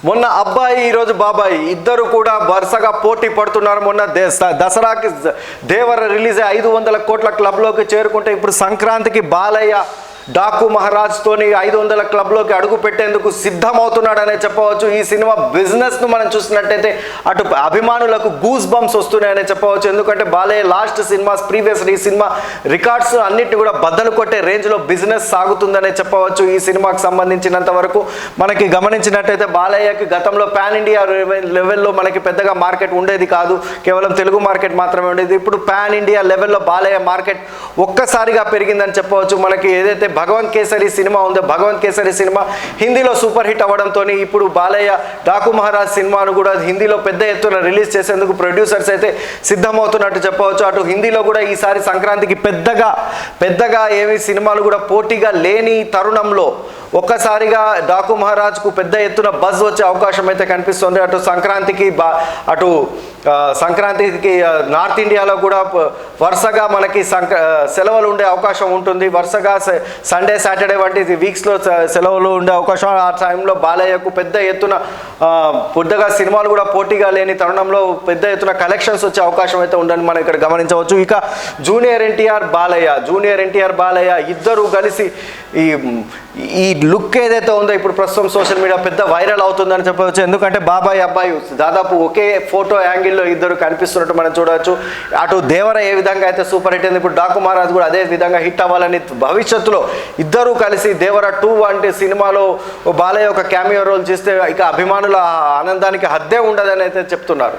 మొన్న అబ్బాయి ఈరోజు బాబాయి ఇద్దరు కూడా వరుసగా పోటీ పడుతున్నారు. మొన్న దసరాకి దేవర రిలీజ్ 500 కోట్ల క్లబ్లోకి చేరుకుంటే ఇప్పుడు సంక్రాంతికి బాలయ్య డాకు మహారాజ్ తోని 500 క్లబ్లోకి అడుగు పెట్టేందుకు సిద్ధమవుతున్నాడనే చెప్పవచ్చు. ఈ సినిమా బిజినెస్ను మనం చూసినట్టయితే అటు అభిమానులకు గూస్ బంప్స్ వస్తున్నాయనే చెప్పవచ్చు. ఎందుకంటే బాలయ్య లాస్ట్ సినిమా ప్రీవియస్ ఈ సినిమా రికార్డ్స్ అన్నిటిని కూడా బద్దలు కొట్టే రేంజ్లో బిజినెస్ సాగుతుందనే చెప్పవచ్చు. ఈ సినిమాకి సంబంధించినంత వరకు మనకి గమనించినట్టయితే బాలయ్యకి గతంలో పాన్ ఇండియా లెవెల్లో మనకి పెద్దగా మార్కెట్ ఉండేది కాదు, కేవలం తెలుగు మార్కెట్ మాత్రమే ఉండేది. ఇప్పుడు పాన్ ఇండియా లెవెల్లో బాలయ్య మార్కెట్ ఒక్కసారిగా పెరిగిందని చెప్పవచ్చు. మనకి ఏదైతే భగవంత్ కేసరి సినిమా ఉందో, భగవంత్ కేసరి సినిమా హిందీలో సూపర్ హిట్ అవ్వడంతో ఇప్పుడు బాలయ్య డాకు మహారాజ్ సినిమాను కూడా హిందీలో పెద్ద ఎత్తున రిలీజ్ చేసేందుకు ప్రొడ్యూసర్స్ అయితే సిద్ధమవుతున్నట్టు చెప్పవచ్చు. అటు హిందీలో కూడా ఈసారి సంక్రాంతికి పెద్దగా ఏమి సినిమాలు కూడా పోటీగా లేని తరుణంలో ఒక్కసారిగా డాకు మహారాజ్కు పెద్ద ఎత్తున బజ్ వచ్చే అవకాశం అయితే కనిపిస్తుంది. అటు సంక్రాంతికి నార్త్ ఇండియాలో కూడా వరుసగా మనకి సెలవులు ఉండే అవకాశం ఉంటుంది. వరుసగా సండే సాటర్డే వంటి వీక్స్లో సెలవులు ఉండే అవకాశం. ఆ టైంలో బాలయ్యకు పెద్ద ఎత్తున పెద్దగా సినిమాలు కూడా పోటీగా లేని తరుణంలో పెద్ద ఎత్తున కలెక్షన్స్ వచ్చే అవకాశం అయితే ఉందని మనం ఇక్కడ గమనించవచ్చు. ఇక జూనియర్ ఎన్టీఆర్ బాలయ్య ఇద్దరు కలిసి ఈ లుక్ ఏదైతే ఉందో ఇప్పుడు ప్రస్తుతం సోషల్ మీడియా పెద్ద వైరల్ అవుతుందని చెప్పవచ్చు. ఎందుకంటే బాబాయ్ అబ్బాయి దాదాపు ఒకే ఫోటో యాంగిల్లో ఇద్దరు కనిపిస్తున్నట్టు మనం చూడవచ్చు. అటు దేవర ఏ విధంగా అయితే సూపర్ హిట్ అయింది, ఇప్పుడు డాకు మహారాజ్ కూడా అదే విధంగా హిట్ అవ్వాలని భవిష్యత్తులో ఇద్దరూ కలిసి దేవర 2 వంటి సినిమాలో బాలయ్య ఒక క్యామియో రోల్ చేస్తే ఇక అభిమానుల ఆనందానికి హద్దే ఉండదని అయితే చెప్తున్నారు.